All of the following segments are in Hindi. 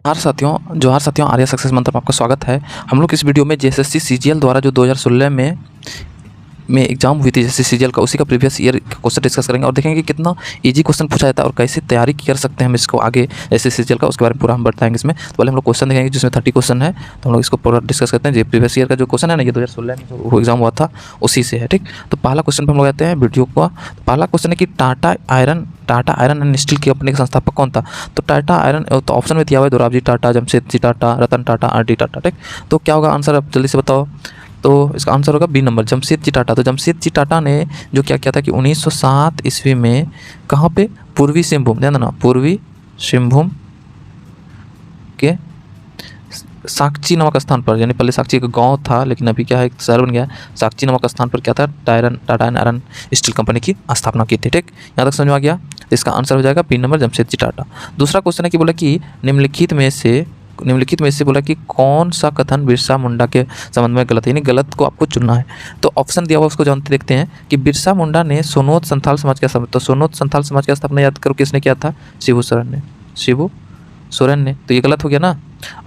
जोहार साथियों, आर्या सक्सेस मंत्र में आपका स्वागत है। हम लोग इस वीडियो में जेएसएससी सीजीएल द्वारा जो 2016 में एग्जाम हुई थी जैसे सीजीएल का, उसी का प्रीवियस ईयर का क्वेश्चन डिस्कस करेंगे और देखेंगे कि कितना इजी क्वेश्चन पूछा जाता है और कैसे तैयारी कर सकते हैं हम इसको आगे जैसे सीजीएल का, उसके बारे में पूरा हम बताएंगे इसमें। तो पहले हम लोग क्वेश्चन देखेंगे जिसमें 30 क्वेश्चन है, तो हम लोग इसको पूरा डिस्कस करते हैं। जो प्रीवियस ईयर का जो क्वेश्चन है ना, ये 2016 में जो एग्जाम हुआ था उसी से है, ठीक। तो पहला क्वेश्चन पर हम लोग आते हैं वीडियो का। पहला क्वेश्चन है कि Tata iron and steel company के संस्थापक कौन था? तो टाटा आयरन, तो ऑप्शन में दिया हुआ है दोराबजी टाटा, जमशेदजी टाटा, रतन टाटा, आर.डी. टाटा, ठीक। तो क्या होगा आंसर, आप जल्दी से बताओ। तो इसका आंसर होगा बी नंबर, जमशेदजी टाटा। तो जमशेदजी टाटा ने जो क्या किया था कि 1907 ईस्वी में कहाँ पे, पूर्वी सिंहभूम, ध्यान देना, पूर्वी सिंहभूम के साक्ची नामक स्थान पर, यानी पहले साक्ची एक गांव था लेकिन अभी क्या है एक शहर बन गया, साक्ची नामक स्थान पर क्या था, टाटा आयरन स्टील कंपनी की स्थापना की थी, ठीक। यहाँ तक समझ में आ गया। इसका आंसर हो जाएगा बी नंबर, जमशेदजी टाटा। दूसरा क्वेश्चन है कि बोला कि निम्नलिखित में से बोला कि कौन सा कथन बिरसा मुंडा के संबंध में गलत है, यानी गलत को आपको चुनना है। तो ऑप्शन दिया हुआ उसको जानते देखते हैं कि बिरसा मुंडा ने सोनोत संथाल समाज का स्थापना, तो सोनोत संथाल समाज की स्थापना याद करो किसने किया था, शिबू सोरेन ने। तो ये गलत हो गया ना।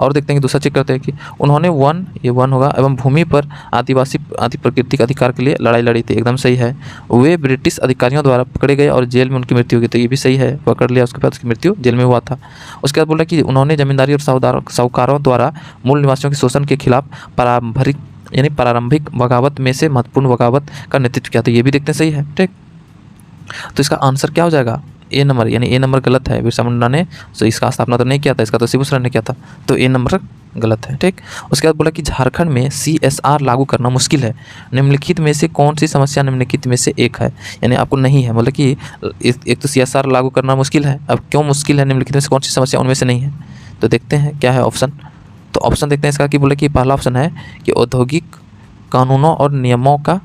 और देखते हैं कि दूसरा चेक करते हैं कि उन्होंने वन होगा, एवं भूमि पर आदिवासी आदि प्राकृतिक अधिकार के लिए लड़ाई लड़ी थी, एकदम सही है। वे ब्रिटिश अधिकारियों द्वारा पकड़े गए और जेल में उनकी मृत्यु हो गई, तो ये भी सही है, पकड़ लिया उसके बाद उसकी मृत्यु जेल में हुआ था। उसके बाद बोला कि उन्होंने जमींदारी और साहूकारों द्वारा मूल निवासियों के शोषण के खिलाफ प्रारंभिक बगावत में से महत्वपूर्ण बगावत का नेतृत्व किया, तो ये भी देखते हैं सही है, ठीक। तो इसका आंसर क्या हो जाएगा, ए नंबर, यानी ए नंबर गलत है। बिरसा मुंडा ने तो इसका स्थापना तो नहीं किया था, इसका तो शिबू सोरेन ने किया था, तो ए नंबर गलत है, ठीक। उसके बाद बोला कि झारखंड में CSR लागू करना मुश्किल है, निम्नलिखित में से कौन सी समस्या निम्नलिखित में से एक है, यानी आपको नहीं है, मतलब कि एक तो CSR लागू करना मुश्किल है, अब क्यों मुश्किल है, निम्नलिखित में से कौन सी समस्या उनमें से नहीं है। तो देखते हैं क्या है ऑप्शन। तो ऑप्शन देखते हैं इसका कि बोले कि पहला ऑप्शन है कि औद्योगिक कानूनों और नियमों का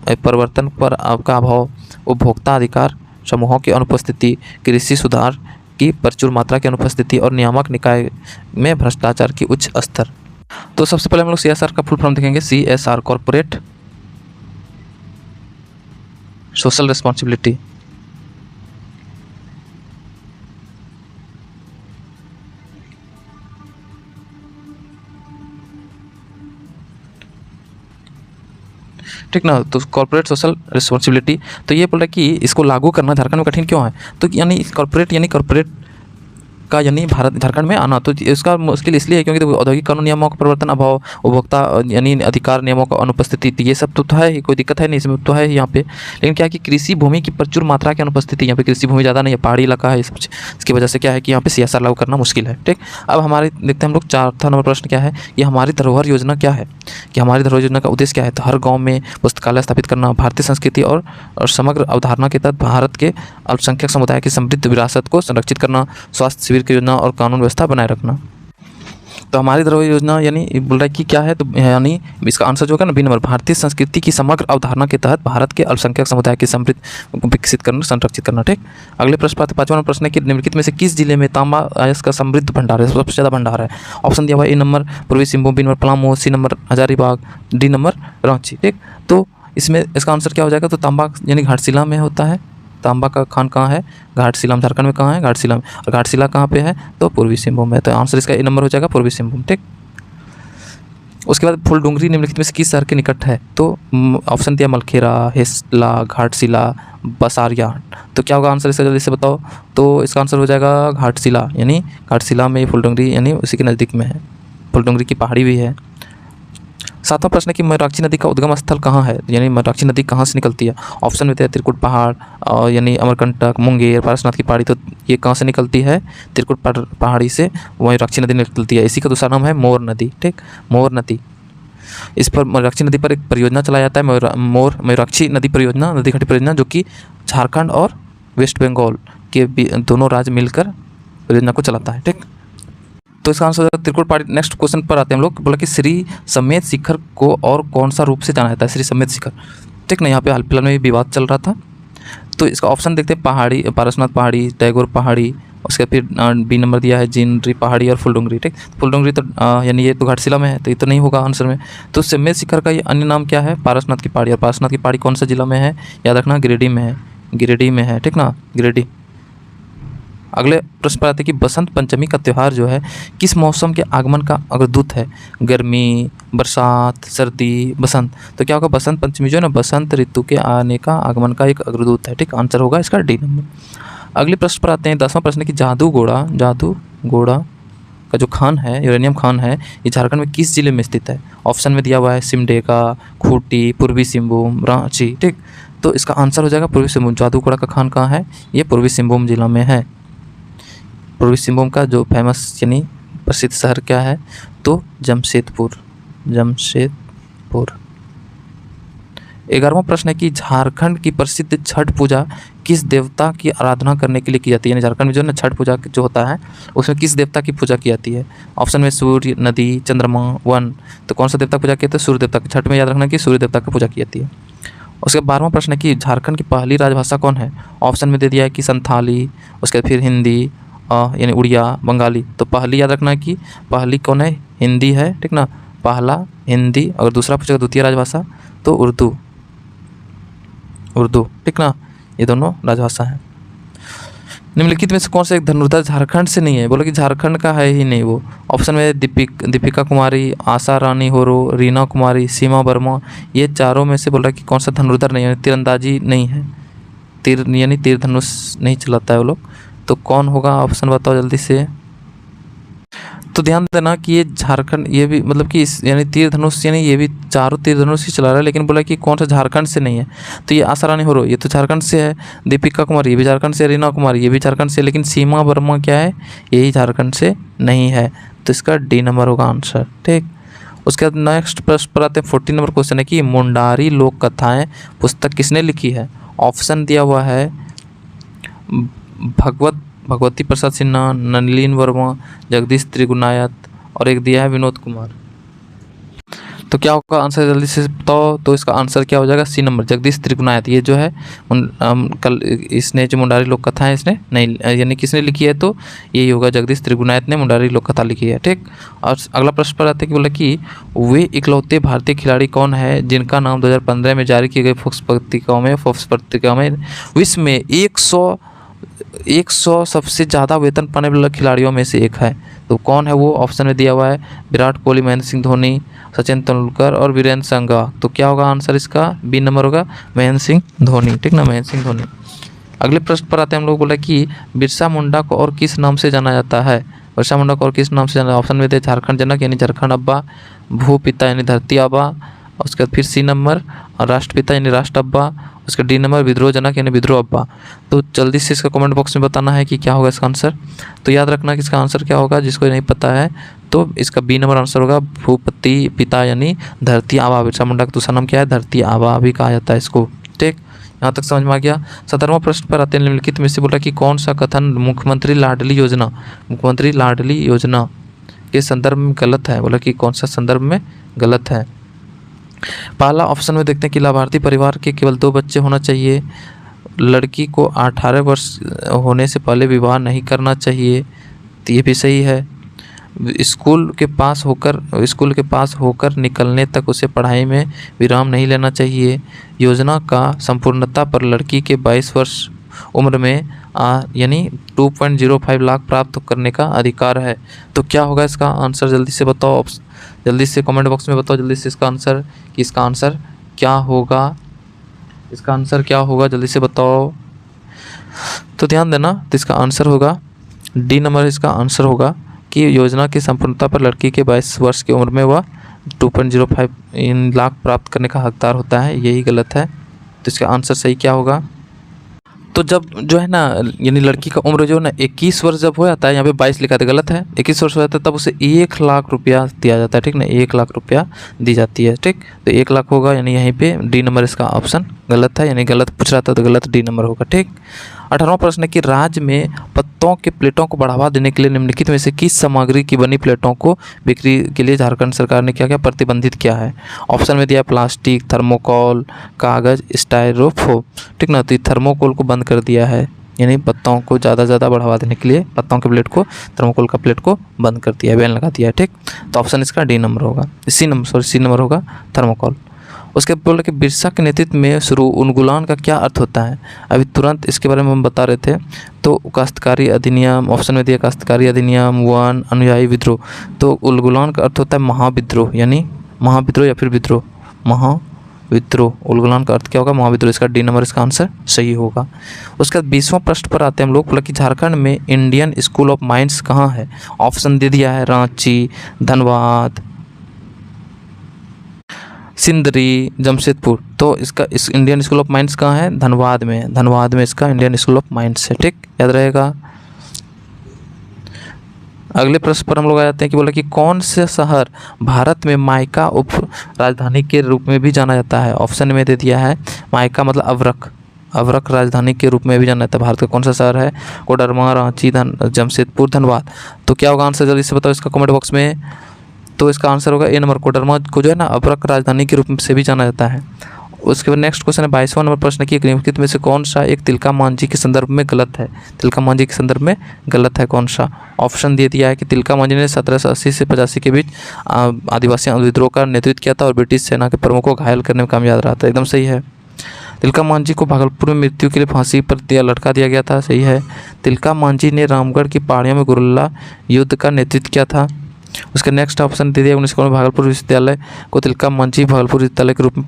परिवर्तन पर आपका अभाव, उपभोक्ता अधिकार समूहों की अनुपस्थिति, कृषि सुधार की प्रचुर मात्रा की अनुपस्थिति और नियामक निकाय में भ्रष्टाचार की उच्च स्तर। तो सबसे पहले हम लोग CSR का फुल फॉर्म देखेंगे। CSR कॉर्पोरेट सोशल रिस्पॉन्सिबिलिटी, ठीक ना। तो कॉर्पोरेट सोशल रिस्पॉन्सिबिलिटी, तो ये बोल रहा है कि इसको लागू करना झारखंड में कठिन क्यों है, तो यानी कॉर्पोरेट का यानी झारखंड में आना, तो इसका मुश्किल इसलिए है क्योंकि तो औद्योगिक कानून नियमों का परिवर्तन, अभाव, उपभोक्ता यानी अधिकार नियमों का अनुपस्थिति, तो ये सब तो है ही, कोई दिक्कत है नहीं इसमें, तो है यहाँ पे। लेकिन क्या है कि कृषि भूमि की प्रचुर मात्रा की अनुपस्थिति, यहाँ पे कृषि भूमि ज़्यादा नहीं है, पहाड़ी इलाका है, सब इसकी वजह से क्या है कि यहाँ पे CSR लागू करना मुश्किल है, ठीक। अब हमारे देखते हैं हम लोग चौथा नंबर प्रश्न क्या है, ये हमारी धरोहर योजना क्या है, कि हमारी धरोहर योजना का उद्देश्य क्या है। तो हर गाँव में पुस्तकालय स्थापित करना, भारतीय संस्कृति और समग्र अवधारणा के तहत भारत के अल्पसंख्यक समुदाय की समृद्ध विरासत को संरक्षित करना, स्वास्थ्य शिविर की योजना और कानून व्यवस्था बनाए रखना। तो हमारी धरोहर योजना यानी बोल रहा है कि क्या है, तो यानी इसका आंसर जो होगा ना बी नंबर, भारतीय संस्कृति की समग्र अवधारणा के तहत भारत के अल्पसंख्यक समुदाय की समृद्ध विकसित करना, संरक्षित करना, ठीक। अगले प्रश्न पर पाँचवां प्रश्न है कि निम्नलिखित में से किस जिले में तांबा अयस्क का समृद्ध भंडार है, सबसे ज़्यादा भंडार है। ऑप्शन दिया हुआ A number Purbi Singhbhum, B number Palamu, C number Hazaribagh, D number Ranchi, ठीक। तो इसमें इसका आंसर क्या हो जाएगा, तो तांबा यानी घाटशिला में होता है, तांबा का खान कहाँ है, घाटशिला में, झारखंड में कहाँ है, घाटशिला में, और घाटशिला कहाँ पे है, तो पूर्वी सिंहभूम में, तो आंसर इसका ए नंबर हो जाएगा पूर्वी सिंहभूम, ठीक। उसके बाद फुलडुंगरी निम्नलिखित में से किस शहर के निकट है, तो ऑप्शन दिया मलखेरा, हेसला, घाटशिला, बसारिया, तो क्या होगा आंसर इसका जल्दी से बताओ। तो इसका आंसर हो जाएगा घाटशिला, यानी घाटशिला में फुलडुंगरी यानी उसी के नज़दीक में है, फुलडुंगरी की पहाड़ी भी है। सातवां प्रश्न है कि मयूराक्षी नदी का उद्गम स्थल कहाँ है, यानी मयूराक्षी नदी कहाँ से निकलती है। ऑप्शन में थे त्रिकुट पहाड़, यानी अमरकंटक, मुंगेर, पारसनाथ की पहाड़ी, तो ये कहाँ से निकलती है, त्रिकुट पहाड़ी से मयूराक्षी नदी निकलती है। इसी का दूसरा नाम है मोर नदी, ठीक, मोर नदी। इस पर मयूराक्षी नदी पर एक परियोजना चलाया जाता है, मयूराक्षी नदी परियोजना, नदी घाटी परियोजना, जो कि झारखंड और वेस्ट बंगाल के दोनों राज्य मिलकर परियोजना को चलाता है, ठीक। तो इसका आंसर त्रिकुट पहाड़ी। नेक्स्ट क्वेश्चन पर आते हैं हम लोग, बोला कि श्री समेत शिखर को और कौन सा रूप से जाना जाता है, श्री समेत शिखर, ठीक ना। यहाँ पे हाल फिलहाल में विवाद चल रहा था, तो इसका ऑप्शन देखते हैं पहाड़ी, पारसनाथ पहाड़ी, टैगोर पहाड़ी, उसके फिर बी नंबर दिया है जिनरी पहाड़ी और फुलडुंगरी, ठीक। फुलडुंगरी तो यानी ये तो घाटशिला में है, तो ये तो नहीं होगा आंसर में। तो समेत शिखर का ये अन्य नाम क्या है, पारसनाथ की पहाड़ी, और पारसनाथ की पहाड़ी कौन सा जिला में है, याद रखना गिरिडीह में है, गिरिडीह में है, ठीक ना, गिरिडीह। अगले प्रश्न पर आते हैं कि बसंत पंचमी का त्यौहार जो है किस मौसम के आगमन का अग्रदूत है? गर्मी, बरसात, सर्दी, बसंत। तो क्या होगा? बसंत पंचमी जो है ना बसंत ऋतु के आने का आगमन का एक अग्रदूत है। ठीक, आंसर होगा इसका डी नंबर। अगले प्रश्न पर आते हैं 10वां प्रश्न है कि जादूगोड़ा का जो खान है, यूरेनियम खान है, ये झारखंड में किस जिले में स्थित है? ऑप्शन में दिया हुआ है सिमडेगा, खूंटी, पूर्वी सिंहभूम, रांची। ठीक, तो इसका आंसर हो जाएगा पूर्वी सिंहभूम। जादूगोड़ा का खान कहाँ है? ये पूर्वी सिंहभूम जिला में है। पूर्वी सिंहभूम का जो फेमस यानी प्रसिद्ध शहर क्या है? तो जमशेदपुर। 11वां प्रश्न है कि झारखंड की प्रसिद्ध छठ पूजा किस देवता की आराधना करने के लिए की जाती है? यानी झारखंड में जो है ना छठ पूजा जो होता है उसमें किस देवता की पूजा की जाती है? ऑप्शन में सूर्य, नदी, चंद्रमा, वन। तो कौन सा देवता की पूजा की जाती है? सूर्य देवता की। छठ में याद रखना कि सूर्य देवता की पूजा की जाती है। उसके 12वां प्रश्न है कि झारखंड की पहली राजभाषा कौन है? ऑप्शन में दे दिया है कि संथाली, उसके बाद फिर हिंदी यानी उड़िया, बंगाली। तो पहली याद रखना कि पहली कौन है? हिंदी है। ठीक ना, पहला हिंदी। और दूसरा पूछेगा द्वितीय राजभाषा तो उर्दू। ठीक ना, ये दोनों राजभाषा हैं। निम्नलिखित में से कौन सा एक धनुर्धर झारखंड से नहीं है? बोला कि झारखंड का है ही नहीं वो। ऑप्शन में दीपिका कुमारी, आशा रानी होरो, रीना कुमारी, सीमा वर्मा। ये चारों में से बोल रहा है कि कौन सा धनुर्धर नहीं है, तीरंदाजी नहीं है, तीर यानी तीर धनुष नहीं चलाता है वो लोग। तो कौन होगा? ऑप्शन बताओ जल्दी से। तो ध्यान देना कि ये झारखंड, ये भी मतलब कि इस यानी तीर धनुष यानी ये भी चारों तीर धनुष ही चला रहा है, लेकिन बोला कि कौन सा झारखंड से नहीं है। तो ये आशा रानी होरो ये तो झारखंड से है, दीपिका कुमार ये भी झारखंड से, रीना कुमार ये भी झारखंड से, लेकिन सीमा वर्मा क्या है? यही झारखंड से नहीं है। तो इसका डी नंबर होगा आंसर। ठीक, उसके बाद नेक्स्ट प्रश्न पर आते हैं। 14 नंबर क्वेश्चन है कि मुंडारी लोक कथाएँ पुस्तक किसने लिखी है? ऑप्शन दिया हुआ है भगवती प्रसाद सिन्हा, नलिन वर्मा, जगदीश त्रिगुनायत और एक दिया है विनोद कुमार। तो क्या होगा आंसर जल्दी से बताओ। तो इसका आंसर क्या हो जाएगा? C number, Jagdish Trigunayat. ये जो है कल इसने जो मुंडारी लोक कथा है इसने नहीं यानी किसने लिखी है? तो यही होगा, जगदीश त्रिगुनायत ने मुंडारी लोक कथा लिखी है। ठीक, और अगला प्रश्न पर आते हैं कि बोला कि वे इकलौते भारतीय खिलाड़ी कौन है जिनका नाम 2015 में जारी की गई फोर्ब्स पत्रिका में विश्व में 100 सबसे ज़्यादा वेतन पाने वाले खिलाड़ियों में से एक है? तो कौन है वो? ऑप्शन में दिया हुआ है विराट कोहली, महेंद्र सिंह धोनी, सचिन तेंदुलकर और वीरेंद्र सहवाग। तो क्या होगा आंसर इसका? बी नंबर होगा, महेंद्र सिंह धोनी। ठीक ना, महेंद्र सिंह धोनी। अगले प्रश्न पर आते हैं हम लोग। बोला कि बिरसा मुंडा को और किस नाम से जाना जाता है? बिरसा मुंडा को और किस नाम से जाना? ऑप्शन में दे झारखंड जनक यानी झारखंड अब्बा, भू पिता यानी धरती आबा, उसके बाद फिर सी नंबर राष्ट्रपिता यानी राष्ट्र अब्बा, उसका डी नंबर विद्रोह जनक यानी विद्रोह अब्बा। तो जल्दी से इसका कमेंट बॉक्स में बताना है कि क्या होगा इसका आंसर। तो याद रखना कि इसका आंसर क्या होगा, जिसको नहीं पता है तो इसका बी नंबर आंसर होगा भूपति पिता यानी धरती आबा। बिरसा मुंडा का दूसरा नाम क्या है? धरती आबा भी कहा जाता है इसको। ठीक, यहाँ तक समझ में आ गया। 17वां प्रश्न पर आते हैं। निम्नलिखित में से बोला कि कौन सा कथन मुख्यमंत्री लाडली योजना के संदर्भ में गलत है? बोला कि कौन सा संदर्भ में गलत है? पहला ऑप्शन में देखते हैं कि लाभार्थी परिवार के केवल 2 बच्चे होना चाहिए, लड़की को 18 वर्ष होने से पहले विवाह नहीं करना चाहिए। तो ये भी सही है। स्कूल के पास होकर निकलने तक उसे पढ़ाई में विराम नहीं लेना चाहिए। योजना का संपूर्णता पर लड़की के 22 वर्ष उम्र में यानी 2.05 लाख प्राप्त करने का अधिकार है। तो क्या होगा इसका आंसर? जल्दी से बताओ, जल्दी से कमेंट बॉक्स में बताओ जल्दी से इसका आंसर कि इसका आंसर क्या होगा। इसका आंसर क्या होगा जल्दी से बताओ। तो ध्यान देना, तो इसका आंसर होगा डी नंबर। इसका आंसर होगा कि योजना की संपूर्णता पर लड़की के 22 वर्ष की उम्र में वह 2.05 लाख प्राप्त करने का हकदार होता है। यही गलत है। तो इसका आंसर सही क्या होगा? तो जब जो है ना यानी लड़की का उम्र जो है ना 21 वर्ष जब हो जाता है, यहाँ पे 22 लिखा था, गलत है। 21 वर्ष हो जाता है तब उसे 1 लाख रुपया दिया जाता है। ठीक ना, 1 लाख रुपया दी जाती है। ठीक, तो 1 लाख होगा यानी यहीं पे डी नंबर इसका ऑप्शन गलत है, यानी गलत पूछ रहा था तो गलत डी नंबर होगा। ठीक, 18वां प्रश्न है कि राज्य में पत्तों के प्लेटों को बढ़ावा देने के लिए निम्नलिखित में से किस सामग्री की बनी प्लेटों को बिक्री के लिए झारखंड सरकार ने क्या प्रतिबंधित किया है? ऑप्शन में दिया प्लास्टिक, थर्मोकोल, कागज़, स्टाइरोफोम। ठीक ना, तो थर्मोकोल को बंद कर दिया है, यानी पत्तों को ज़्यादा से ज़्यादा बढ़ावा देने के लिए पत्तों के प्लेट को, थर्मोकोल का प्लेट को बंद कर दिया है, बैन लगा दिया है। ठीक, तो ऑप्शन इसका डी नंबर होगा, सी नंबर होगा थर्मोकोल। उसके बोला कि बिरसा के नेतृत्व में शुरू उलगुलान का क्या अर्थ होता है, अभी तुरंत इसके बारे में हम बता रहे थे। तो काश्तकारी अधिनियम ऑप्शन में दिया, काश्तकारी अधिनियम 1, अनुयायी विद्रोह। तो उलगुलान का अर्थ होता है महाविद्रोह, यानी महाविद्रोह या फिर विद्रोह, महाविद्रोह। उलगुलान का अर्थ क्या होगा, महाविद्रोह। इसका डी नंबर इसका आंसर सही होगा। उसके बाद 20वां प्रश्न पर आते हैं हम लोग। बोला कि झारखंड में इंडियन स्कूल ऑफ माइंस कहाँ है, ऑप्शन दे दिया है रांची, धनबाद, सिंदरी, जमशेदपुर। तो इसका इस इंडियन स्कूल ऑफ माइंस कहाँ है, धनबाद में। धनबाद में इसका इंडियन स्कूल ऑफ माइंस है, ठीक, याद रहेगा। अगले प्रश्न पर हम लोग आ जाते हैं कि बोला कि कौन से शहर भारत में माइका उप राजधानी के रूप में भी जाना जाता है। ऑप्शन में दे दिया है माइका मतलब अवरक, अवरक राजधानी के रूप में भी जाना जाता है। भारत का कौन सा शहर है, कोडरमा, रांची, जमशेदपुर, धनबाद। तो क्या होगा आंसर, जल्दी से बताओ इसका कमेंट बॉक्स में। तो इसका आंसर होगा ए नंबर, कोडरमा को जो है ना अवरक राजधानी के रूप से भी जाना जाता है। उसके बाद नेक्स्ट क्वेश्चन है 22वां नंबर प्रश्न की निम्नलिखित में से कौन सा एक तिलका मांझी के संदर्भ में गलत है। तिलका मांझी के संदर्भ में गलत है कौन सा। ऑप्शन दे दिया है कि तिलका मांझी ने 1780 से 85 के बीच आदिवासी विद्रोह का नेतृत्व किया था और ब्रिटिश सेना के प्रमुखों को घायल करने में कामयाब रहा था, एकदम सही है। तिलका मांझी को भागलपुर में मृत्यु के लिए फांसी पर लटका दिया गया था, सही है। तिलका मांझी ने रामगढ़ की पहाड़ियों में गुरिल्ला युद्ध का नेतृत्व किया था। उसका नेक्स्ट ऑप्शन दे दिया 19 में भागलपुर विश्वविद्यालय को तिलका मांझी भागलपुर विश्वविद्यालय के रूप में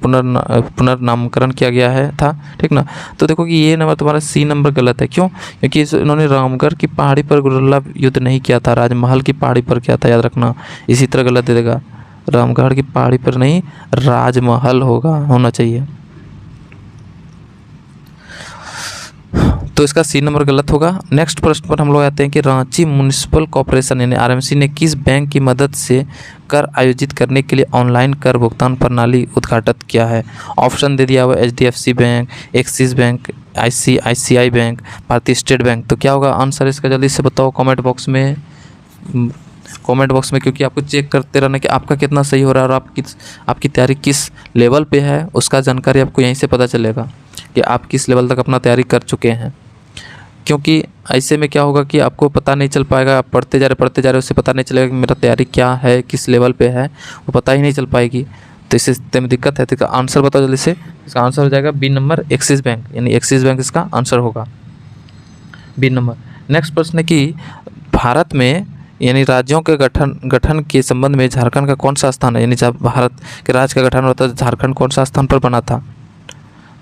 पुनर्नामकरण किया गया है था, ठीक ना। तो देखो कि ये नंबर तुम्हारा सी नंबर गलत है, क्यों, क्योंकि इन्होंने रामगढ़ की पहाड़ी पर गुरिल्ला युद्ध नहीं किया था, राजमहल की पहाड़ी पर किया था, याद रखना। इसी तरह गलत दे देगा, रामगढ़ की पहाड़ी पर नहीं, राजमहल होना चाहिए। तो इसका सी नंबर गलत होगा। नेक्स्ट प्रश्न पर हम लोग आते हैं कि रांची म्युनिसिपल कॉर्पोरेशन यानी आरएमसी ने किस बैंक की मदद से कर आयोजित करने के लिए ऑनलाइन कर भुगतान प्रणाली उद्घाटित किया है। ऑप्शन दे दिया हुआ HDFC bank, axis bank, ICICI bank, भारतीय स्टेट बैंक। तो क्या होगा आंसर इसका, जल्दी से बताओ कमेंट बॉक्स में, क्योंकि आपको चेक करते रहना कि आपका कितना सही हो रहा है और आपकी तैयारी किस लेवल पे है, उसका जानकारी आपको यहीं से पता चलेगा कि आप किस लेवल तक अपना तैयारी कर चुके हैं। क्योंकि ऐसे में क्या होगा कि आपको पता नहीं चल पाएगा, आप पढ़ते जा रहे उससे पता नहीं चलेगा कि मेरा तैयारी क्या है, किस लेवल पे है, वो पता ही नहीं चल पाएगी। तो इससे में दिक्कत है। तो इसका आंसर बताओ जल्दी से। इसका आंसर हो जाएगा बी नंबर, एक्सिस बैंक, यानी एक्सिस बैंक इसका आंसर होगा, बी नंबर। नेक्स्ट प्रश्न है कि भारत में यानी राज्यों के गठन के संबंध में झारखंड का कौन सा स्थान है, यानी जब भारत के राज्य का गठन होता है झारखंड कौन सा स्थान पर बना था।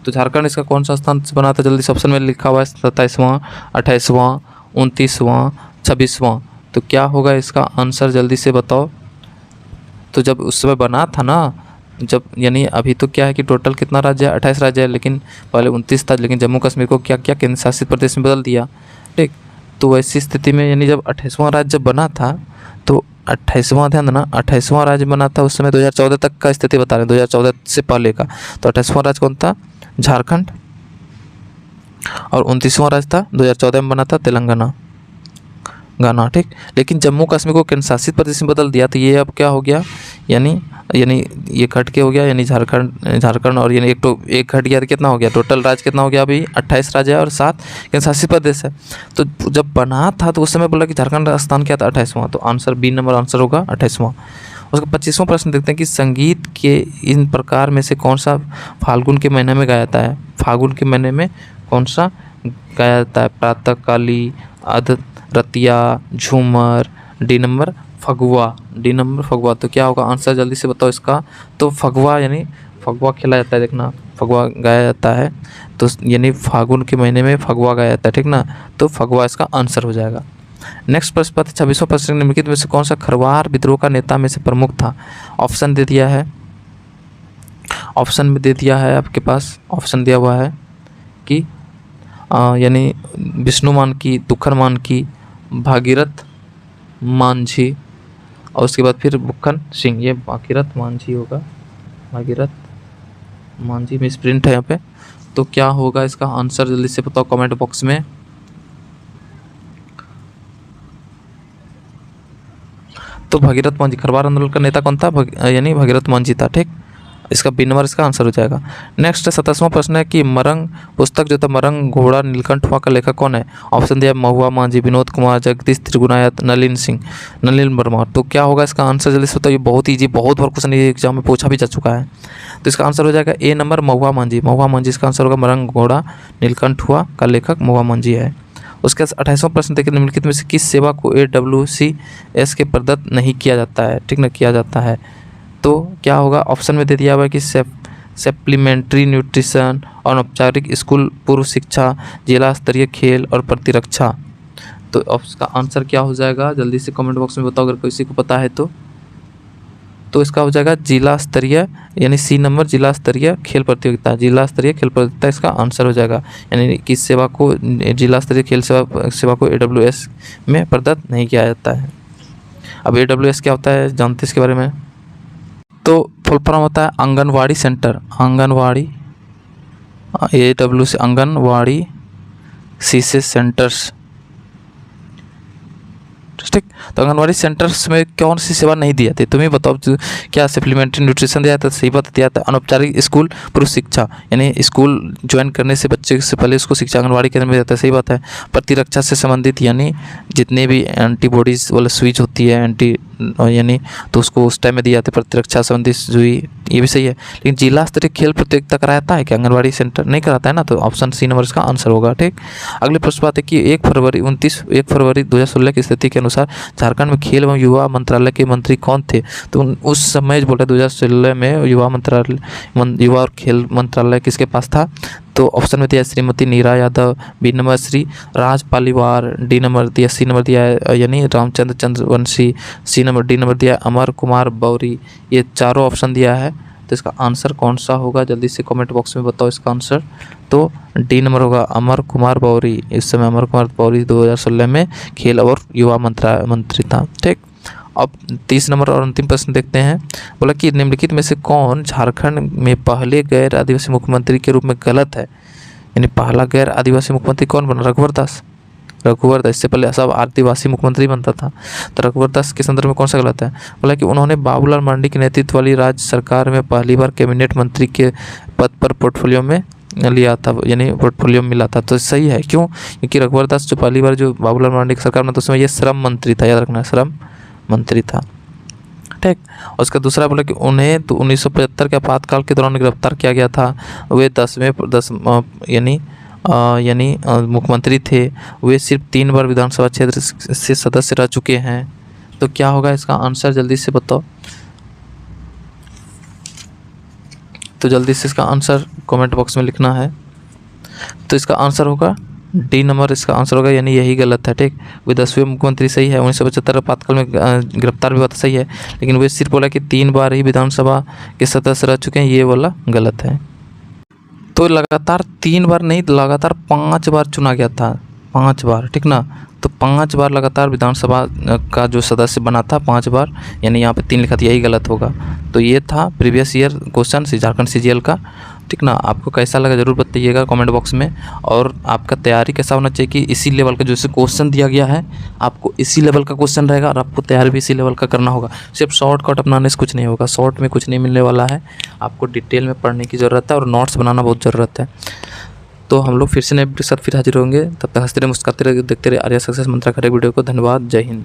तो झारखंड इसका कौन सा स्थान से बना था, जल्दी से ऑप्शन में लिखा हुआ है 27वां, 28वां, 29वां, 26वां। तो क्या होगा इसका आंसर, जल्दी से बताओ। तो जब उस समय बना था ना, जब यानी अभी तो क्या है कि टोटल कितना राज्य है, 28 राज्य है, लेकिन पहले 29 था, लेकिन जम्मू कश्मीर को क्या क्या केंद्र शासित प्रदेश में बदल दिया, ठीक। तो वैसी स्थिति में यानी जब 28वां राज्य जब बना था, तो 28वां ध्यान देना, 28वां राज्य बना था उस समय 2014 तक का स्थिति बता रहे हैं, 2014 से पहले का। तो 28वां राज्य कौन था, झारखंड। और 29वां राज्य था 2014 में बना था तेलंगाना, ठीक। लेकिन जम्मू कश्मीर को केंद्र शासित प्रदेश में बदल दिया, तो ये अब क्या हो गया, यानी ये घट के हो गया, यानी झारखंड और यानी एक घट गया, तो कितना हो गया, टोटल राज्य कितना हो गया, अभी 28 राज्य है और 7 केंद्र शासित प्रदेश है। तो जब बना था तो उस समय बोला कि झारखंड का स्थान क्या था, 28वां। तो आंसर बी नंबर आंसर होगा 28वां। उसका 25वां प्रश्न देखते हैं कि संगीत के इन प्रकार में से कौन सा फाल्गुन के महीने में गाया जाता है। फाल्गुन के महीने में कौन सा गाया जाता है, प्रातःकाली, अध रतिया, झूमर, D number Phagua, D number Phagua. तो क्या होगा आंसर, जल्दी से बताओ इसका। तो फगुआ यानी फगुआ खेला जाता है, देखना फगुआ गाया जाता है, तो यानी फागुन के महीने में फगुआ गाया जाता है, ठीक ना। तो फगुआ इसका आंसर हो जाएगा। नेक्स्ट प्रश्न पर 26वां प्रश्न, निम्नलिखित में से कौन सा खरवार विद्रोह का नेता में से प्रमुख था। ऑप्शन दे दिया है, ऑप्शन में दे दिया है आपके पास, ऑप्शन दिया हुआ है कि यानी विष्णु मानकी, तुखर मानकी, भागीरथ मांझी और उसके बाद फिर बुक्खन सिंह। ये भागीरथ मांझी होगा, भागीरथ मांझी में स्प्रिंट है यहाँ पे। तो क्या होगा इसका आंसर, जल्दी से बताओ कमेंट बॉक्स में। तो भागीरथ मांझी, खरवार आंदोलन का नेता कौन था, यानी भागीरथ मांझी था, ठीक। इसका बी नंबर इसका आंसर हो जाएगा। नेक्स्ट 27वां प्रश्न है कि मरंग पुस्तक जो था मरंग घोड़ा नीलकंठ हुआ का लेखक कौन है? ऑप्शन दिया महुआ मांझी, विनोद कुमार, जगदीश त्रिगुणायत, नलिन सिंह, नलिन वर्मा। तो क्या होगा इसका आंसर जल्दी से बताइए। बहुत ईजी, बहुत बार क्वेश्चन ये एग्जाम में पूछा भी जा चुका है। तो इसका आंसर हो जाएगा ए नंबर महुआ मांझी। महुआ मांझी इसका आंसर होगा। मरंग घोड़ा नीलकंठ हुआ का लेखक महुआ मांझी है। उसके 28वां प्रश्न देखिए, निम्नलिखित में से किस सेवा को AWCS के प्रदत्त नहीं किया जाता है? ठीक ना, किया जाता है। तो क्या होगा? ऑप्शन में दे दिया हुआ है कि सप्लीमेंट्री न्यूट्रिशन, अनौपचारिक स्कूल पूर्व शिक्षा, जिला स्तरीय खेल और प्रतिरक्षा। तो इसका आंसर क्या हो जाएगा? जल्दी से कमेंट बॉक्स में बताओ अगर किसी को पता है तो इसका हो जाएगा जिला स्तरीय, यानी सी नंबर जिला स्तरीय खेल प्रतियोगिता। जिला स्तरीय खेल प्रतियोगिता इसका आंसर हो जाएगा। यानी किस सेवा को जिला स्तरीय खेल सेवा को AWS में प्रदत्त नहीं किया जाता है। अब AWS क्या होता है जानते हैं इसके बारे में? तो फुल फॉर्म होता है anganwadi centre. Anganwadi AWC anganwadi CCS centres. ठीक, तो आंगनवाड़ी सेंटर्स में कौन सी सेवा नहीं दी जाती? तुम्हें बताओ। क्या सप्लीमेंट्री न्यूट्रिशन दिया जाता है? सही बात दिया जाता है। अनौपचारिक स्कूल पूर्व शिक्षा, यानी स्कूल ज्वाइन करने से बच्चे से पहले उसको शिक्षा आंगनवाड़ी केंद्र में जाता है। सही बात है। प्रतिरक्षा से संबंधित, यानी जितने भी एंटीबॉडीज वाला स्विच होती है यानी तो उसको उस टाइम में दी जाती है प्रतिरक्षा संबंधित सुई। ये भी सही है। लेकिन जिला स्तरीय खेल प्रतियोगिता कराता है क्या आंगनवाड़ी सेंटर? नहीं कराता है ना। तो ऑप्शन सी नंबर इसका आंसर होगा। ठीक, अगले प्रश्न बात है कि 1 फरवरी 2016 की स्थिति के अनुसार झारखंड में खेल एवं युवा मंत्रालय के मंत्री कौन थे? तो उस समय बोल रहे 2016 में युवा और खेल मंत्रालय किसके पास था? तो ऑप्शन में दिया Shrimati Neera Yadav, B number Shri Raj Paliwal, D number दिया सी नंबर दिया है यानी रामचंद्र चंद्रवंशी, डी नंबर दिया अमर कुमार बौरी। ये चारों ऑप्शन दिया है। तो इसका आंसर कौन सा होगा जल्दी से कमेंट बॉक्स में बताओ इसका आंसर। तो डी नंबर होगा अमर कुमार बौरी। इस समय अमर कुमार बौरी 2016 में खेल और युवा मंत्री था। ठीक, अब 30 नंबर और अंतिम प्रश्न देखते हैं। बोला कि निम्नलिखित में से कौन झारखंड में पहले गैर आदिवासी मुख्यमंत्री के रूप में गलत है? यानी पहला गैर आदिवासी मुख्यमंत्री कौन बना? रघुवर दास। इससे पहले सब आदिवासी मुख्यमंत्री बनता था। तो रघुवर दास के संदर्भ में कौन सा गलत है? बोला कि उन्होंने बाबूलाल मरांडी के नेतृत्व वाली राज्य सरकार में पहली बार कैबिनेट मंत्री के पद पर पोर्टफोलियो में लिया था, यानी पोर्टफोलियो में मिला था। तो सही है। क्यों? क्योंकि रघुवर दास जो पहली बार जो बाबूलाल मरांडी की सरकार में, तो उसमें ये श्रम मंत्री था। याद रखना, श्रम मंत्री था। ठीक, उसका दूसरा बोला कि उन्हें तो 1975 के आपातकाल के दौरान गिरफ्तार किया गया था। वे 10 यानी मुख्यमंत्री थे। वे सिर्फ 3 बार विधानसभा क्षेत्र से सदस्य रह चुके हैं। तो क्या होगा इसका आंसर जल्दी से बताओ। तो जल्दी से इसका आंसर कमेंट बॉक्स में लिखना है। तो इसका आंसर होगा डी नंबर इसका आंसर होगा, यानी यही गलत है। ठीक, वे 10वें मुख्यमंत्री सही है। 1975 आपातकाल में गिरफ्तार भी हुआ था, सही है। लेकिन वे सिर्फ बोला कि 3 बार ही विधानसभा के सदस्य रह चुके हैं, ये वाला गलत है। तो लगातार 3 बार नहीं, लगातार 5 बार चुना गया था। 5 बार, ठीक ना। तो 5 बार लगातार विधानसभा का जो सदस्य बना था 5 बार, यानी यहाँ पे 3 लिखा था, यही गलत होगा। तो ये था previous year question Jharkhand CGL का। ठीक ना, आपको कैसा लगा ज़रूर बताइएगा कमेंट बॉक्स में। और आपका तैयारी कैसा होना चाहिए कि इसी लेवल का जैसे क्वेश्चन दिया गया है, आपको इसी लेवल का क्वेश्चन रहेगा और आपको तैयारी भी इसी लेवल का करना होगा। सिर्फ शॉर्टकट अपनाने से कुछ नहीं होगा। शॉर्ट में कुछ नहीं मिलने वाला है, आपको डिटेल में पढ़ने की ज़रूरत है और नोट्स बनाना बहुत ज़रूरत है। तो हम लोग फिर से नए वीडियो के साथ फिर हाजिर होंगे। तब तक हंसते रहे, मुस्कुराते रहे, देखते रहे आर्या सक्सेस मंत्रा का वीडियो को। धन्यवाद। जय हिंद।